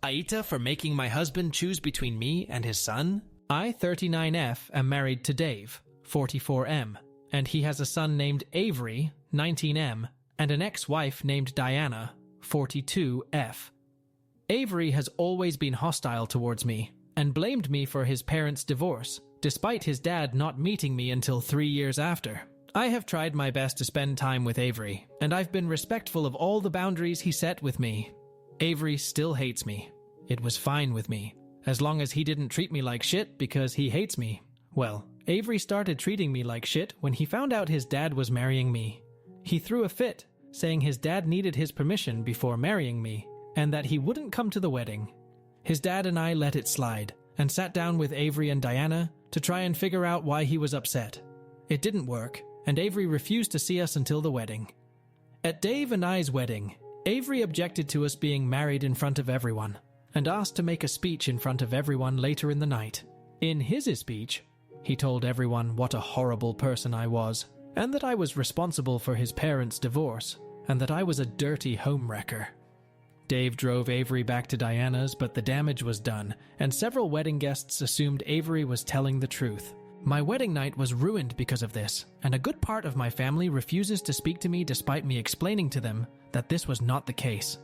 AITA for making my husband choose between me and his son? I, 39F, am married to Dave, 44M, and he has a son named Avery, 19M, and an ex-wife named Diana, 42F. Avery has always been hostile towards me and blamed me for his parents' divorce, despite his dad not meeting me until 3 years after. I have tried my best to spend time with Avery, and I've been respectful of all the boundaries he set with me. Avery still hates me. It was fine with me, as long as he didn't treat me like shit because he hates me. Well, Avery started treating me like shit when he found out his dad was marrying me. He threw a fit, saying his dad needed his permission before marrying me, and that he wouldn't come to the wedding. His dad and I let it slide, and sat down with Avery and Diana to try and figure out why he was upset. It didn't work, and Avery refused to see us until the wedding. At Dave and I's wedding, Avery objected to us being married in front of everyone, and asked to make a speech in front of everyone later in the night. In his speech, he told everyone what a horrible person I was, and that I was responsible for his parents' divorce, and that I was a dirty homewrecker. Dave drove Avery back to Diana's, but the damage was done, and several wedding guests assumed Avery was telling the truth. My wedding night was ruined because of this, and a good part of my family refuses to speak to me despite me explaining to them that this was not the case.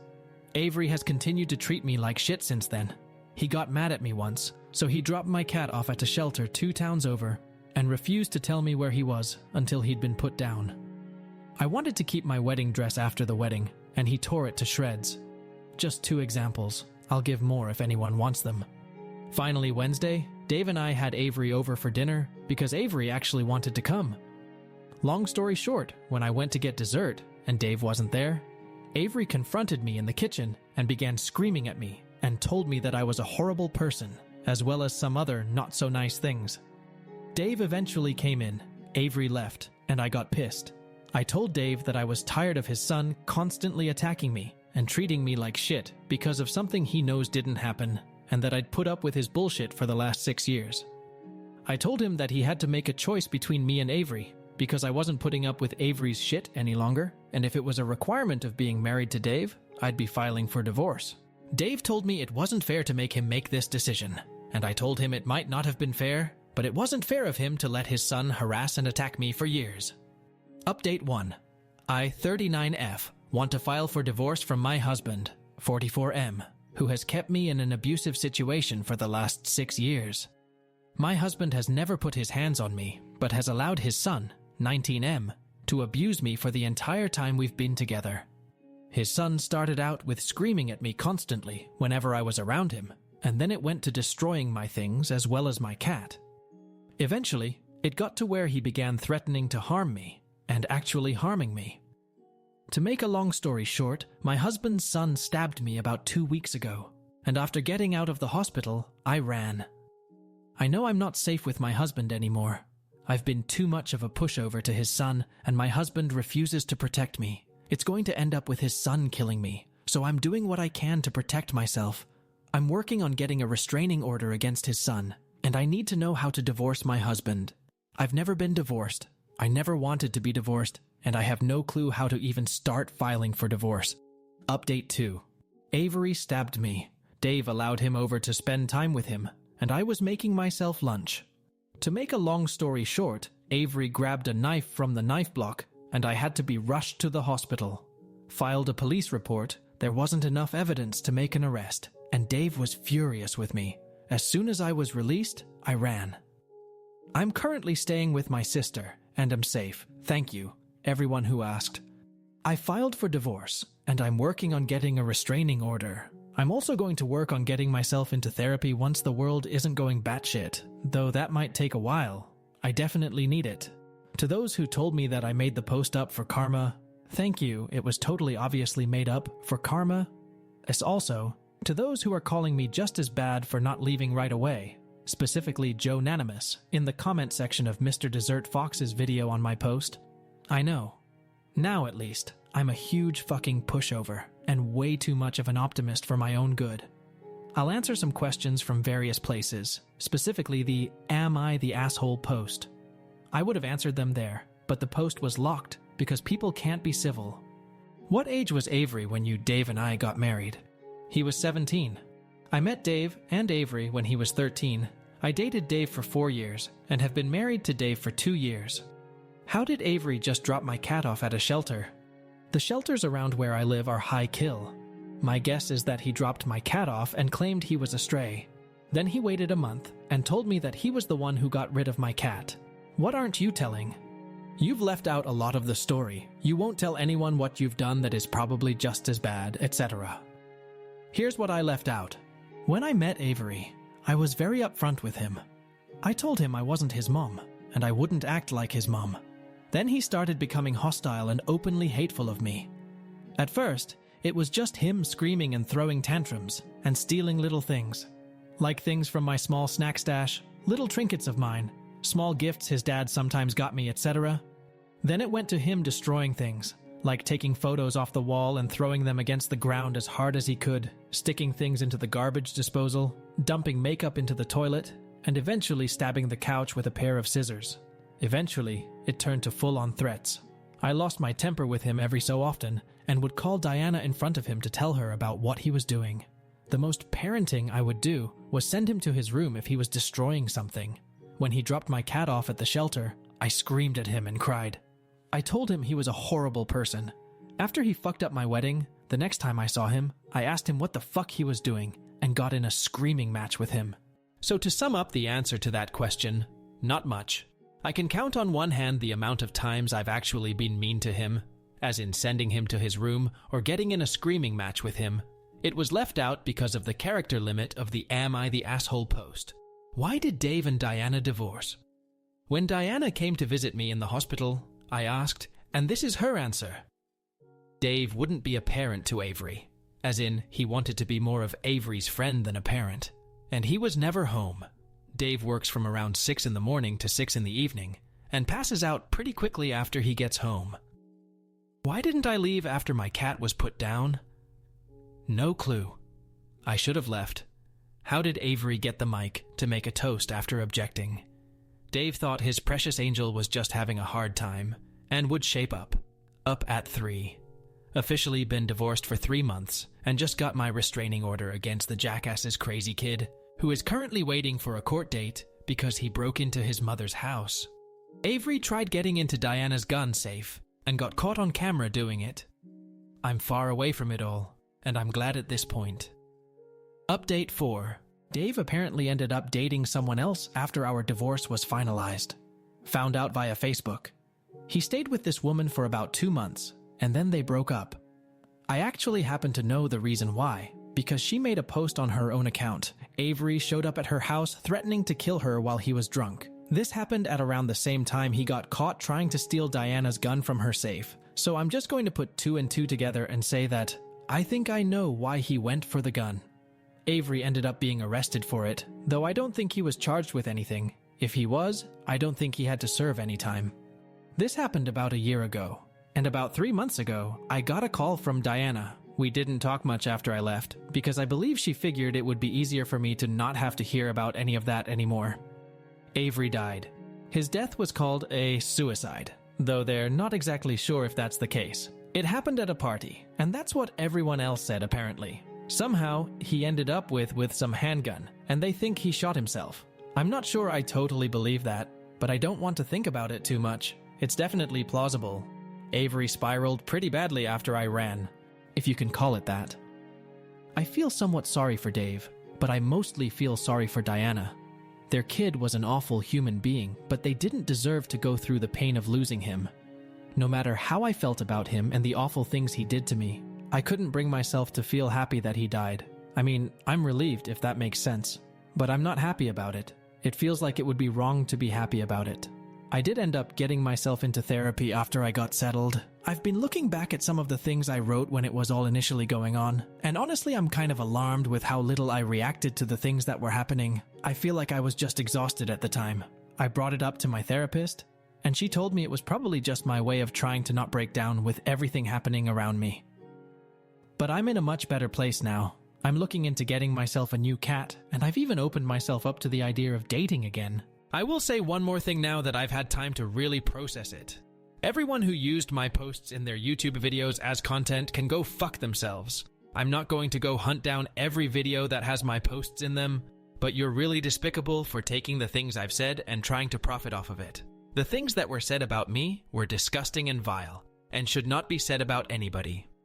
Avery has continued to treat me like shit since then. He got mad at me once, so he dropped my cat off at a shelter 2 towns over and refused to tell me where he was until he'd been put down. I wanted to keep my wedding dress after the wedding, and he tore it to shreds. Just 2 examples. I'll give more if anyone wants them. Finally, Wednesday, Dave and I had Avery over for dinner because Avery actually wanted to come. Long story short, when I went to get dessert and Dave wasn't there, Avery confronted me in the kitchen and began screaming at me and told me that I was a horrible person, as well as some other not-so-nice things. Dave eventually came in, Avery left, and I got pissed. I told Dave that I was tired of his son constantly attacking me and treating me like shit because of something he knows didn't happen, and that I'd put up with his bullshit for the last 6 years. I told him that he had to make a choice between me and Avery, because I wasn't putting up with Avery's shit any longer, and if it was a requirement of being married to Dave, I'd be filing for divorce. Dave told me it wasn't fair to make him make this decision, and I told him it might not have been fair, but it wasn't fair of him to let his son harass and attack me for years. Update 1. I, 39F, want to file for divorce from my husband, 44M, who has kept me in an abusive situation for the last 6 years. My husband has never put his hands on me, but has allowed his son, 19M, to abuse me for the entire time we've been together. His son started out with screaming at me constantly whenever I was around him, and then it went to destroying my things as well as my cat. Eventually, it got to where he began threatening to harm me, and actually harming me. To make a long story short, my husband's son stabbed me about 2 weeks ago, and after getting out of the hospital, I ran. I know I'm not safe with my husband anymore. I've been too much of a pushover to his son, and my husband refuses to protect me. It's going to end up with his son killing me, so I'm doing what I can to protect myself. I'm working on getting a restraining order against his son, and I need to know how to divorce my husband. I've never been divorced. I never wanted to be divorced, and I have no clue how to even start filing for divorce. Update 2. Avery stabbed me. Dave allowed him over to spend time with him, and I was making myself lunch. To make a long story short, Avery grabbed a knife from the knife block, and I had to be rushed to the hospital. Filed a police report. There wasn't enough evidence to make an arrest, and Dave was furious with me. As soon as I was released, I ran. I'm currently staying with my sister, and am safe, thank you, everyone who asked. I filed for divorce, and I'm working on getting a restraining order. I'm also going to work on getting myself into therapy once the world isn't going batshit, though that might take a while. I definitely need it. To those who told me that I made the post up for karma, thank you, it was totally obviously made up for karma. As also, to those who are calling me just as bad for not leaving right away, specifically Joe Nanimus, in the comment section of Mr. Desert Fox's video on my post, I know. Now at least, I'm a huge fucking pushover, and way too much of an optimist for my own good. I'll answer some questions from various places, specifically the "Am I the asshole" post. I would have answered them there, but the post was locked because people can't be civil. What age was Avery when you, Dave, and I got married? He was 17. I met Dave and Avery when he was 13. I dated Dave for 4 years and have been married to Dave for 2 years. How did Avery just drop my cat off at a shelter? The shelters around where I live are high kill. My guess is that he dropped my cat off and claimed he was a stray. Then he waited a month and told me that he was the one who got rid of my cat. What aren't you telling? You've left out a lot of the story. You won't tell anyone what you've done that is probably just as bad, etc. Here's what I left out. When I met Avery, I was very upfront with him. I told him I wasn't his mom, and I wouldn't act like his mom. Then he started becoming hostile and openly hateful of me. At first, it was just him screaming and throwing tantrums, and stealing little things. Like things from my small snack stash, little trinkets of mine, small gifts his dad sometimes got me, etc. Then it went to him destroying things, like taking photos off the wall and throwing them against the ground as hard as he could, sticking things into the garbage disposal, dumping makeup into the toilet, and eventually stabbing the couch with a pair of scissors. Eventually, it turned to full-on threats. I lost my temper with him every so often, and would call Diana in front of him to tell her about what he was doing. The most parenting I would do was send him to his room if he was destroying something. When he dropped my cat off at the shelter, I screamed at him and cried. I told him he was a horrible person. After he fucked up my wedding, the next time I saw him, I asked him what the fuck he was doing and got in a screaming match with him. So to sum up the answer to that question, not much. I can count on one hand the amount of times I've actually been mean to him, as in sending him to his room or getting in a screaming match with him. It was left out because of the character limit of the Am I the Asshole post. Why did Dave and Diana divorce? When Diana came to visit me in the hospital, I asked, and this is her answer. Dave wouldn't be a parent to Avery, as in he wanted to be more of Avery's friend than a parent, and he was never home. Dave works from around 6 in the morning to 6 in the evening, and passes out pretty quickly after he gets home. Why didn't I leave after my cat was put down? No clue. I should have left. How did Avery get the mic to make a toast after objecting? Dave thought his precious angel was just having a hard time, and would shape up. Up at 3. Officially been divorced for 3 months, and just got my restraining order against the jackass's crazy kid, who is currently waiting for a court date because he broke into his mother's house. Avery tried getting into Diana's gun safe, and got caught on camera doing it. I'm far away from it all, and I'm glad at this point. Update 4. Dave apparently ended up dating someone else after our divorce was finalized. Found out via Facebook. He stayed with this woman for about 2 months, and then they broke up. I actually happen to know the reason why, because she made a post on her own account. Avery showed up at her house threatening to kill her while he was drunk. This happened at around the same time he got caught trying to steal Diana's gun from her safe. So I'm just going to put 2 and 2 together and say that I think I know why he went for the gun. Avery ended up being arrested for it, though I don't think he was charged with anything. If he was, I don't think he had to serve any time. This happened about a year ago, and about 3 months ago, I got a call from Diana. We didn't talk much after I left, because I believe she figured it would be easier for me to not have to hear about any of that anymore. Avery died. His death was called a suicide, though they're not exactly sure if that's the case. It happened at a party, and that's what everyone else said apparently. Somehow, he ended up with some handgun, and they think he shot himself. I'm not sure I totally believe that, but I don't want to think about it too much. It's definitely plausible. Avery spiraled pretty badly after I ran, if you can call it that. I feel somewhat sorry for Dave, but I mostly feel sorry for Diana. Their kid was an awful human being, but they didn't deserve to go through the pain of losing him. No matter how I felt about him and the awful things he did to me, I couldn't bring myself to feel happy that he died. I mean, I'm relieved if that makes sense, but I'm not happy about it. It feels like it would be wrong to be happy about it. I did end up getting myself into therapy after I got settled. I've been looking back at some of the things I wrote when it was all initially going on, and honestly I'm kind of alarmed with how little I reacted to the things that were happening. I feel like I was just exhausted at the time. I brought it up to my therapist, and she told me it was probably just my way of trying to not break down with everything happening around me. But I'm in a much better place now. I'm looking into getting myself a new cat, and I've even opened myself up to the idea of dating again. I will say one more thing now that I've had time to really process it. Everyone who used my posts in their YouTube videos as content can go fuck themselves. I'm not going to go hunt down every video that has my posts in them, but you're really despicable for taking the things I've said and trying to profit off of it. The things that were said about me were disgusting and vile, and should not be said about anybody.